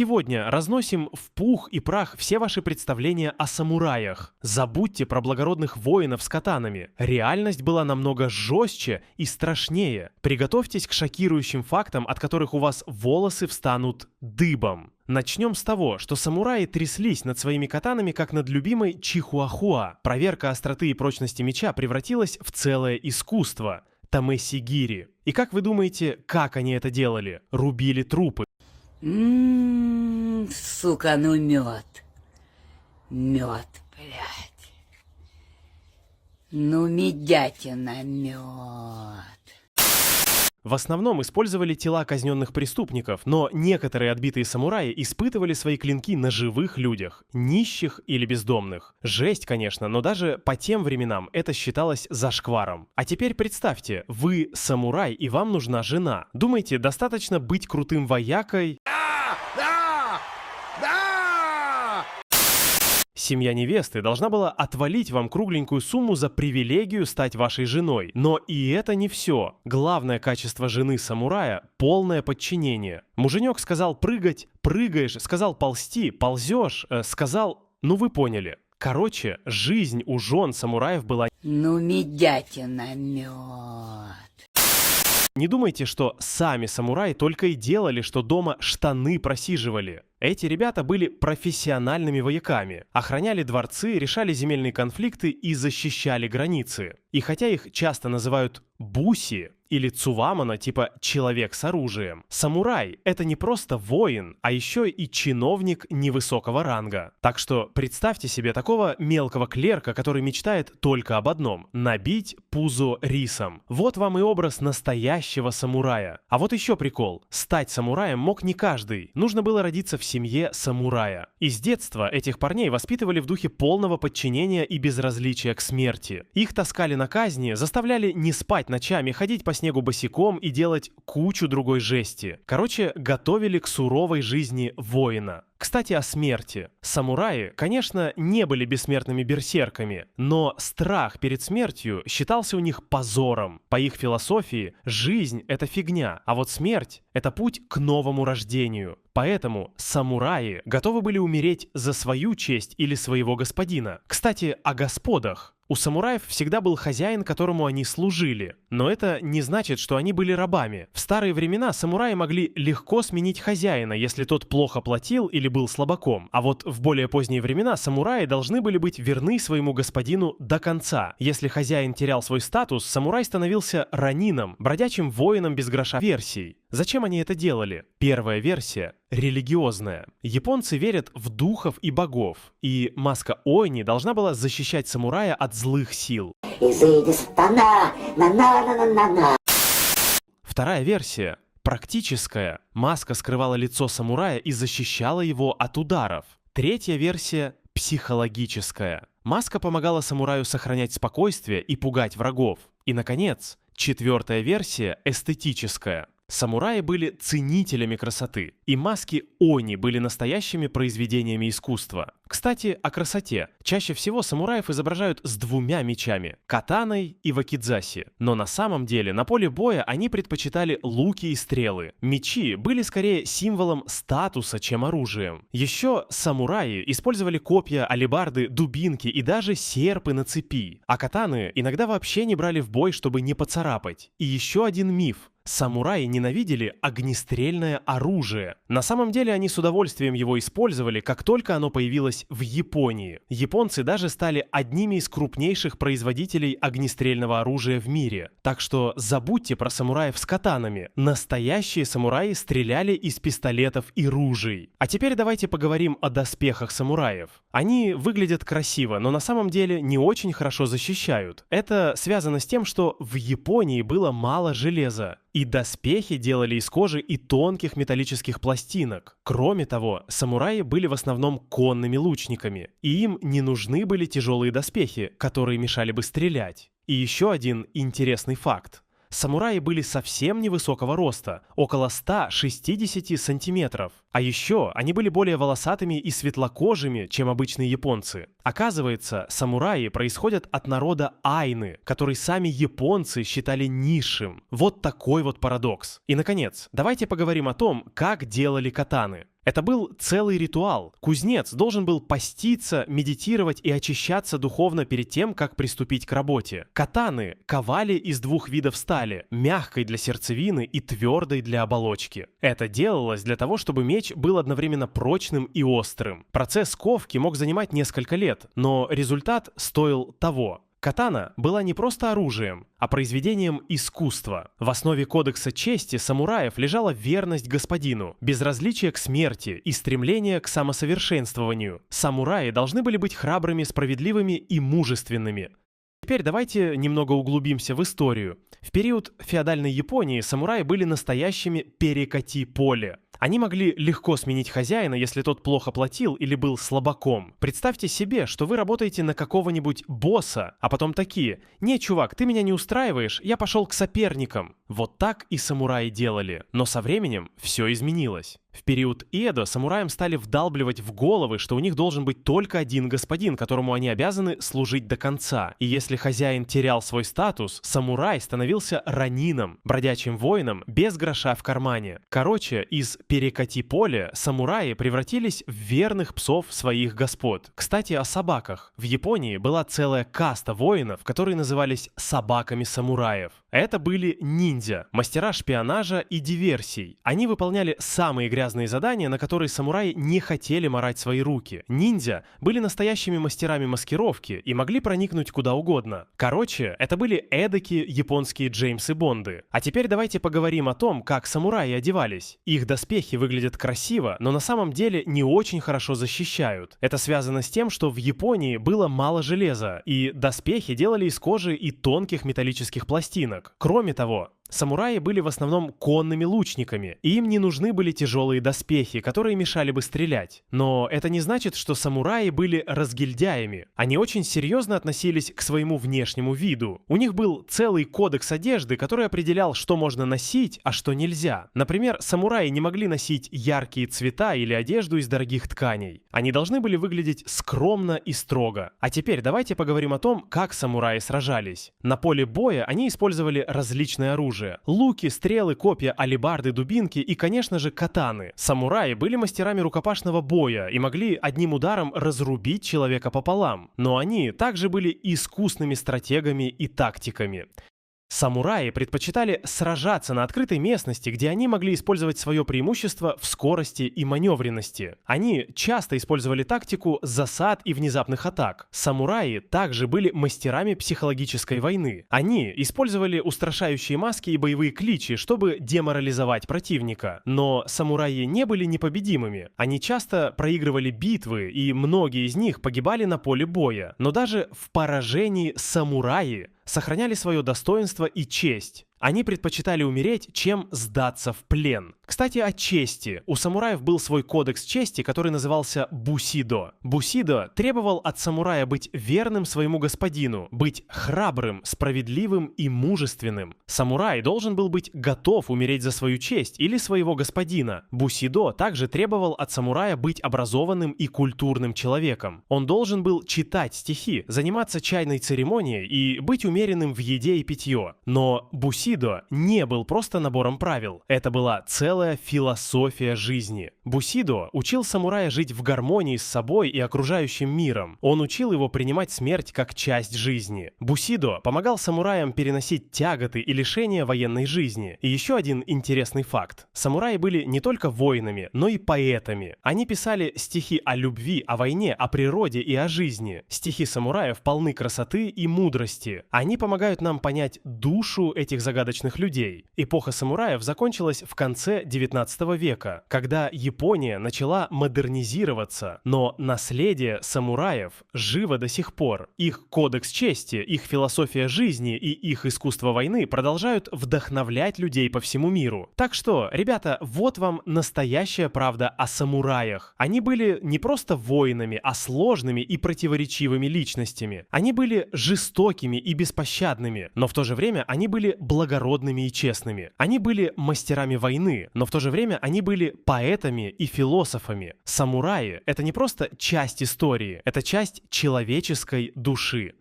Сегодня разносим в пух и прах все ваши представления о самураях. Забудьте про благородных воинов с катанами. Реальность была намного жестче и страшнее. Приготовьтесь к шокирующим фактам, от которых у вас волосы встанут дыбом. Начнем с того, что самураи тряслись над своими катанами, как над любимой чихуахуа. Проверка остроты и прочности меча превратилась в целое искусство – тамэсигири. И как вы думаете, как они это делали? Рубили трупы. Сука, ну мед. Мед, блядь. Ну, медятина, мед. В основном использовали тела казненных преступников, но некоторые отбитые самураи испытывали свои клинки на живых людях, нищих или бездомных. Жесть, конечно, но даже по тем временам это считалось зашкваром. А теперь представьте, вы самурай и вам нужна жена. Думаете, достаточно быть крутым воякой? Семья невесты должна была отвалить вам кругленькую сумму за привилегию стать вашей женой. Но и это не все. Главное качество жены самурая – полное подчинение. Муженек сказал прыгать – прыгаешь, сказал ползти – ползешь, сказал… Ну вы поняли. Короче, жизнь у жен самураев была… Ну, медятина, мед. Не думайте, что сами самураи только и делали, что дома штаны просиживали. Эти ребята были профессиональными вояками, охраняли дворцы, решали земельные конфликты и защищали границы. И хотя их часто называют буси или цувамана, типа человек с оружием, самурай — это не просто воин, а еще и чиновник невысокого ранга. Так что представьте себе такого мелкого клерка, который мечтает только об одном — набить пузо рисом. Вот вам и образ настоящего самурая. А вот еще прикол. Стать самураем мог не каждый. Нужно было родиться в семье самурая. И с детства этих парней воспитывали в духе полного подчинения и безразличия к смерти. Их таскали на казни, заставляли не спать ночами, ходить по снегу босиком и делать кучу другой жести. Короче, готовили к суровой жизни воина. Кстати, о смерти. Самураи, конечно, не были бессмертными берсерками, но страх перед смертью считался у них позором. По их философии, жизнь — это фигня, а вот смерть — это путь к новому рождению. Поэтому самураи готовы были умереть за свою честь или своего господина. Кстати, о господах. У самураев всегда был хозяин, которому они служили. Но это не значит, что они были рабами. В старые времена самураи могли легко сменить хозяина, если тот плохо платил или был слабаком. А вот в более поздние времена самураи должны были быть верны своему господину до конца. Если хозяин терял свой статус, самурай становился ранином, бродячим воином без гроша. Версий. Зачем они это делали? Первая версия – религиозная. Японцы верят в духов и богов, и маска Они должна была защищать самурая от злых сил. Вторая версия – практическая. Маска скрывала лицо самурая и защищала его от ударов. Третья версия – психологическая. Маска помогала самураю сохранять спокойствие и пугать врагов. И, наконец, четвертая версия – эстетическая. Самураи были ценителями красоты, и маски Они были настоящими произведениями искусства. Кстати, о красоте. Чаще всего самураев изображают с двумя мечами – катаной и вакидзаси. Но на самом деле на поле боя они предпочитали луки и стрелы. Мечи были скорее символом статуса, чем оружием. Еще самураи использовали копья, алебарды, дубинки и даже серпы на цепи. А катаны иногда вообще не брали в бой, чтобы не поцарапать. И еще один миф. Самураи ненавидели огнестрельное оружие. На самом деле они с удовольствием его использовали, как только оно появилось в Японии. Японцы даже стали одними из крупнейших производителей огнестрельного оружия в мире. Так что забудьте про самураев с катанами. Настоящие самураи стреляли из пистолетов и ружей. А теперь давайте поговорим о доспехах самураев. Они выглядят красиво, но на самом деле не очень хорошо защищают. Это связано с тем, что в Японии было мало железа. И доспехи делали из кожи и тонких металлических пластинок. Кроме того, самураи были в основном конными лучниками, и им не нужны были тяжелые доспехи, которые мешали бы стрелять. И еще один интересный факт. Самураи были совсем невысокого роста, около 160 сантиметров. А еще они были более волосатыми и светлокожими, чем обычные японцы. Оказывается, самураи происходят от народа айны, который сами японцы считали низшим. Вот такой вот парадокс. И, наконец, давайте поговорим о том, как делали катаны. Это был целый ритуал. Кузнец должен был поститься, медитировать и очищаться духовно перед тем, как приступить к работе. Катаны ковали из двух видов стали, мягкой для сердцевины и твердой для оболочки. Это делалось для того, чтобы меч был одновременно прочным и острым. Процесс ковки мог занимать несколько лет, но результат стоил того. Катана была не просто оружием, а произведением искусства. В основе кодекса чести самураев лежала верность господину, безразличие к смерти и стремление к самосовершенствованию. Самураи должны были быть храбрыми, справедливыми и мужественными. Теперь давайте немного углубимся в историю. В период феодальной Японии самураи были настоящими перекати поле. Они могли легко сменить хозяина, если тот плохо платил или был слабаком. Представьте себе, что вы работаете на какого-нибудь босса, а потом такие: «Не, чувак, ты меня не устраиваешь, я пошел к соперникам». Вот так и самураи делали. Но со временем все изменилось. В период Эдо самураям стали вдалбливать в головы, что у них должен быть только один господин, которому они обязаны служить до конца. И если хозяин терял свой статус, самурай становился ранином, бродячим воином без гроша в кармане. Короче, из перекати поле самураи превратились в верных псов своих господ. Кстати, о собаках. В Японии была целая каста воинов, которые назывались собаками самураев. Это были ниндзя, мастера шпионажа и диверсий. Они выполняли самые грязные задания, на которые самураи не хотели марать свои руки. Ниндзя были настоящими мастерами маскировки и могли проникнуть куда угодно. Короче, это были эдакие японские Джеймсы Бонды. А теперь давайте поговорим о том, как самураи одевались. Их доспехи выглядят красиво, но на самом деле не очень хорошо защищают. Это связано с тем, что в Японии было мало железа, и доспехи делали из кожи и тонких металлических пластинок. Кроме того, самураи были в основном конными лучниками, и им не нужны были тяжелые доспехи, которые мешали бы стрелять. Но это не значит, что самураи были разгильдяями. Они очень серьезно относились к своему внешнему виду. У них был целый кодекс одежды, который определял, что можно носить, а что нельзя. Например, самураи не могли носить яркие цвета или одежду из дорогих тканей. Они должны были выглядеть скромно и строго. А теперь давайте поговорим о том, как самураи сражались. На поле боя они использовали различные оружия. Луки, стрелы, копья, алебарды, дубинки и, конечно же, катаны. Самураи были мастерами рукопашного боя и могли одним ударом разрубить человека пополам. Но они также были искусными стратегами и тактиками. Самураи предпочитали сражаться на открытой местности, где они могли использовать свое преимущество в скорости и маневренности. Они часто использовали тактику засад и внезапных атак. Самураи также были мастерами психологической войны. Они использовали устрашающие маски и боевые кличи, чтобы деморализовать противника. Но самураи не были непобедимыми. Они часто проигрывали битвы, и многие из них погибали на поле боя. Но даже в поражении самураи сохраняли свое достоинство и честь. Они предпочитали умереть, чем сдаться в плен. Кстати, о чести. У самураев был свой кодекс чести, который назывался бусидо. Бусидо требовал от самурая быть верным своему господину, быть храбрым, справедливым и мужественным. Самурай должен был быть готов умереть за свою честь или своего господина. Бусидо также требовал от самурая быть образованным и культурным человеком. Он должен был читать стихи, заниматься чайной церемонией и быть умеренным в еде и питье. Но бусидо не был просто набором правил. Это была целая философия жизни. Бусидо учил самурая жить в гармонии с собой и окружающим миром. Он учил его принимать смерть как часть жизни. Бусидо помогал самураям переносить тяготы и лишения военной жизни. И еще один интересный факт. Самураи были не только воинами, но и поэтами. Они писали стихи о любви, о войне, о природе и о жизни. Стихи самураев полны красоты и мудрости. Они помогают нам понять душу этих загадочных людей. Эпоха самураев закончилась в конце 19 века, когда Япония начала модернизироваться, но наследие самураев живо до сих пор. Их кодекс чести, их философия жизни и их искусство войны продолжают вдохновлять людей по всему миру. Так что, ребята, вот вам настоящая правда о самураях. Они были не просто воинами, а сложными и противоречивыми личностями. Они были жестокими и беспощадными, но в то же время они были благородными и честными. Они были мастерами войны, но в то же время они были поэтами и философами. Самураи — это не просто часть истории, это часть человеческой души.